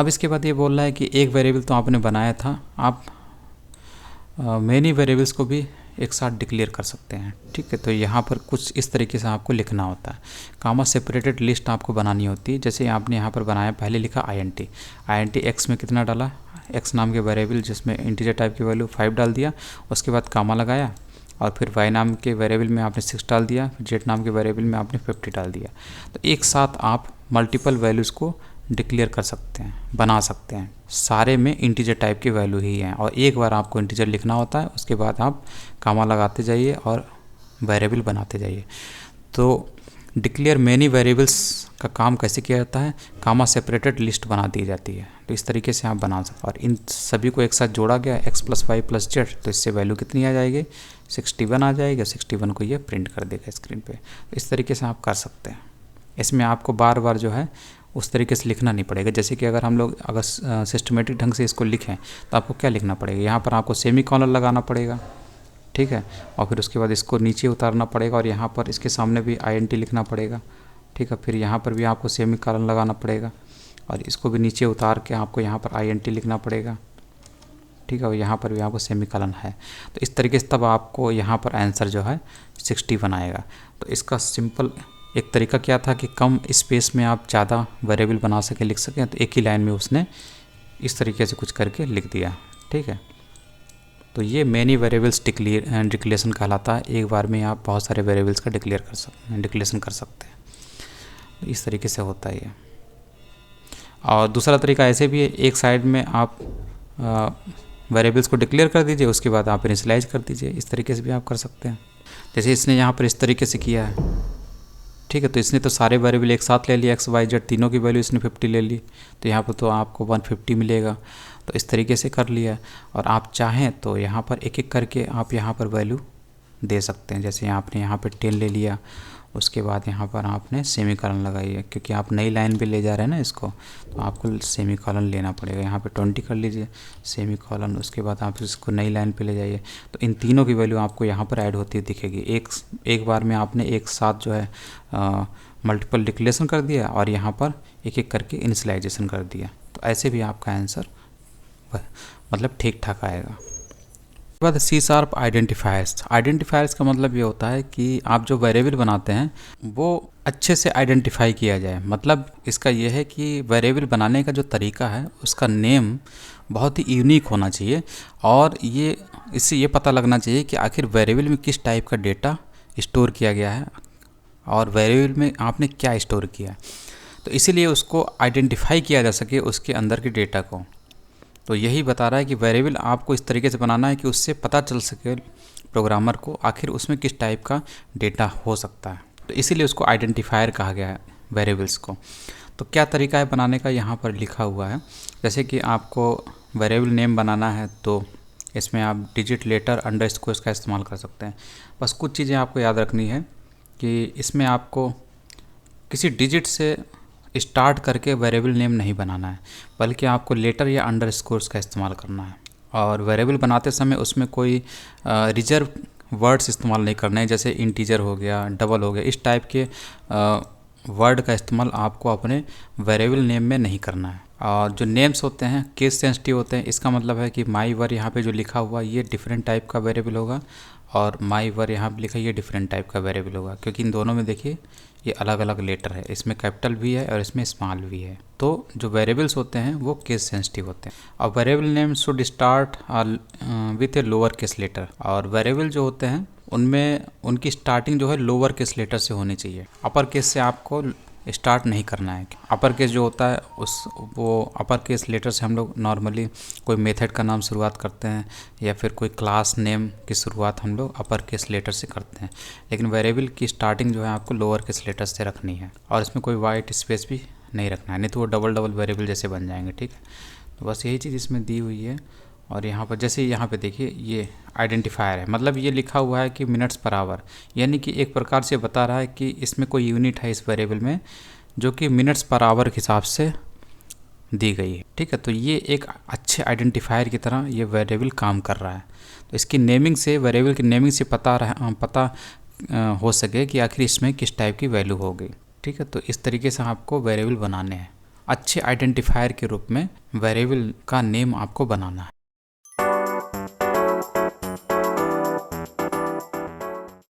अब इसके बाद ये बोल रहा है कि एक वेरिएबल तो आपने बनाया था, आप मेनी वेरिएबल्स को भी एक साथ डिक्लेयर कर सकते हैं। ठीक है, तो यहाँ पर कुछ इस तरीके से आपको लिखना होता है। कामा सेपरेटेड लिस्ट आपको बनानी होती है। जैसे आपने यहाँ पर बनाया, पहले लिखा INT एक्स में कितना डाला, एक्स नाम के वेरिएबल जिसमें इंटीजर टाइप की वैल्यू 5 डाल दिया, उसके बाद कामा लगाया, और फिर वाई नाम के वेरिएबल में आपने 6 डाल दिया, फिर जेड नाम के वेरिएबल में आपने 50 डाल दिया। तो एक साथ आप मल्टीपल वैल्यूज़ को डिक्लेयर कर सकते हैं, बना सकते हैं। सारे में इंटीजर टाइप की वैल्यू ही हैं, और एक बार आपको इंटीजर लिखना होता है, उसके बाद आप कामा लगाते जाइए और वेरिएबल बनाते जाइए। तो डिक्लेयर मेनी वेरिएबल्स का काम कैसे किया जाता है, कामा सेपरेटेड लिस्ट बना दी जाती है। तो इस तरीके से आप बना सकते हैं, और इन सभी को एक साथ जोड़ा गया x + y + z, तो इससे वैल्यू कितनी आ जाएगी, 61 आ जाएगा। 61 को ये प्रिंट कर देगा स्क्रीन पे। तो इस तरीके से आप कर सकते हैं। इसमें आपको बार बार जो है उस तरीके से लिखना नहीं पड़ेगा। जैसे कि अगर हम लोग अगर सिस्टमेटिक ढंग से इसको लिखें तो आपको क्या लिखना पड़ेगा, यहाँ पर आपको सेमीकोलन लगाना पड़ेगा। ठीक है, और फिर उसके बाद इसको नीचे उतारना पड़ेगा, और यहाँ पर इसके सामने भी INT लिखना पड़ेगा। ठीक है, फिर यहाँ पर भी आपको सेमीकोलन लगाना पड़ेगा, और इसको भी नीचे उतार के आपको यहाँ पर INT लिखना पड़ेगा। ठीक है, और यहाँ पर भी आपको सेमीकोलन है। तो इस तरीके से तब आपको यहाँ पर आंसर जो है 61 आएगा। तो इसका सिंपल एक तरीका क्या था कि कम स्पेस में आप ज़्यादा वेरिएबल बना सकें, लिख सकें। तो एक ही लाइन में उसने इस तरीके से कुछ करके लिख दिया। ठीक है, तो ये मेनी वेरिएबल्स डिक्लेरेशन कहलाता है। एक बार में आप बहुत सारे वेरिएबल्स का डिक्लेरेशन कर सकते हैं। तो इस तरीके से होता है ये। और दूसरा तरीका ऐसे भी है, एक साइड में आप वेरिएबल्स को डिक्लेयर कर दीजिए, उसके बाद आप इनिशियलाइज कर दीजिए। इस तरीके से भी आप कर सकते हैं, जैसे इसने यहाँ पर इस तरीके से किया है। ठीक है, तो इसने तो सारे वेरिएबल एक साथ ले लिया, x y z तीनों की वैल्यू इसने 50 ले ली, तो यहाँ पर तो आपको 150 मिलेगा। तो इस तरीके से कर लिया। और आप चाहें तो यहाँ पर एक एक करके आप यहाँ पर वैल्यू दे सकते हैं। जैसे आपने यहाँ पर 10 ले लिया, उसके बाद यहाँ पर आपने सेमीकोलन लगाई है, क्योंकि आप नई लाइन पे ले जा रहे हैं ना इसको, तो आपको सेमीकोलन लेना पड़ेगा। यहाँ पे 20 कर लीजिए, सेमीकोलन, उसके बाद आप इसको नई लाइन पे ले जाइए। तो इन तीनों की वैल्यू आपको यहाँ पर ऐड होती दिखेगी। एक बार में आपने एक साथ जो है मल्टीपल डिक्लेरेशन कर दिया, और यहाँ पर एक एक करके इनिशियलाइजेशन कर दिया। तो ऐसे भी आपका आंसर मतलब ठीक ठाक आएगा। उसके बाद C# आइडेंटिफायर्स का मतलब ये होता है कि आप जो वेरिएबल बनाते हैं वो अच्छे से आइडेंटिफाई किया जाए। मतलब इसका ये है कि वेरिएबल बनाने का जो तरीका है उसका नेम बहुत ही यूनिक होना चाहिए, और ये इससे ये पता लगना चाहिए कि आखिर वेरिएबल में किस टाइप का डेटा स्टोर किया गया है, और वेरिएबल में आपने क्या स्टोर किया है। तो इसीलिए उसको आइडेंटिफाई किया जा सके उसके अंदर के डेटा को। तो यही बता रहा है कि वेरिएबल आपको इस तरीके से बनाना है कि उससे पता चल सके प्रोग्रामर को आखिर उसमें किस टाइप का डेटा हो सकता है। तो इसीलिए उसको आइडेंटिफायर कहा गया है वेरिएबल्स को। तो क्या तरीका है बनाने का, यहाँ पर लिखा हुआ है। जैसे कि आपको वेरिएबल नेम बनाना है तो इसमें आप डिजिट, लेटर, अंडरस्कोर का इस्तेमाल कर सकते हैं। बस कुछ चीज़ें आपको याद रखनी है कि इसमें आपको किसी डिजिट से स्टार्ट करके वेरिएबल नेम नहीं बनाना है, बल्कि आपको लेटर या अंडरस्कोर्स का इस्तेमाल करना है। और वेरिएबल बनाते समय उसमें कोई रिजर्व वर्ड्स इस्तेमाल नहीं करना है, जैसे इंटीजर हो गया, डबल हो गया, इस टाइप के वर्ड का इस्तेमाल आपको अपने वेरिएबल नेम में नहीं करना है। और जो नेम्स होते हैं केस सेंसिटिव होते हैं। इसका मतलब है कि माई वर यहाँ पे जो लिखा हुआ ये डिफरेंट टाइप का वेरिएबल होगा, और माई वर यहाँ पे लिखा ये डिफरेंट टाइप का वेरिएबल होगा, क्योंकि इन दोनों में देखिए ये अलग अलग लेटर है, इसमें कैपिटल भी है और इसमें स्मॉल भी है। तो जो वेरिएबल्स होते हैं वो केस सेंसिटिव होते हैं। और variable name should start with a lower case letter. और वेरिएबल जो होते हैं उनमें उनकी स्टार्टिंग जो है लोअर केस लेटर से होनी चाहिए, अपर केस से आपको स्टार्ट नहीं करना है। अपर केस जो होता है वो अपर केस लेटर से हम लोग नॉर्मली कोई मेथड का नाम शुरुआत करते हैं, या फिर कोई क्लास नेम की शुरुआत हम लोग अपर केस लेटर से करते हैं। लेकिन वेरिएबल की स्टार्टिंग जो है आपको लोअर केस लेटर से रखनी है, और इसमें कोई वाइट स्पेस भी नहीं रखना है, नहीं तो वो डबल वेरिएबल जैसे बन जाएंगे। ठीक है, तो बस यही चीज़ इसमें दी हुई है। और यहाँ पर जैसे यहाँ पे देखिए ये आइडेंटिफायर है, मतलब ये लिखा हुआ है कि मिनट्स पर आवर, यानी कि एक प्रकार से बता रहा है कि इसमें कोई यूनिट है इस वेरिएबल में जो कि मिनट्स पर आवर के हिसाब से दी गई है। ठीक है, तो ये एक अच्छे आइडेंटिफायर की तरह ये वेरिएबल काम कर रहा है। तो इसकी नेमिंग से, वेरिएबल की नेमिंग से पता हो सके कि आखिर इसमें किस टाइप की वैल्यू होगी। ठीक है, तो इस तरीके से आपको वेरिएबल बनाने हैं। अच्छे आइडेंटिफायर के रूप में वेरिएबल का नेम आपको बनाना है।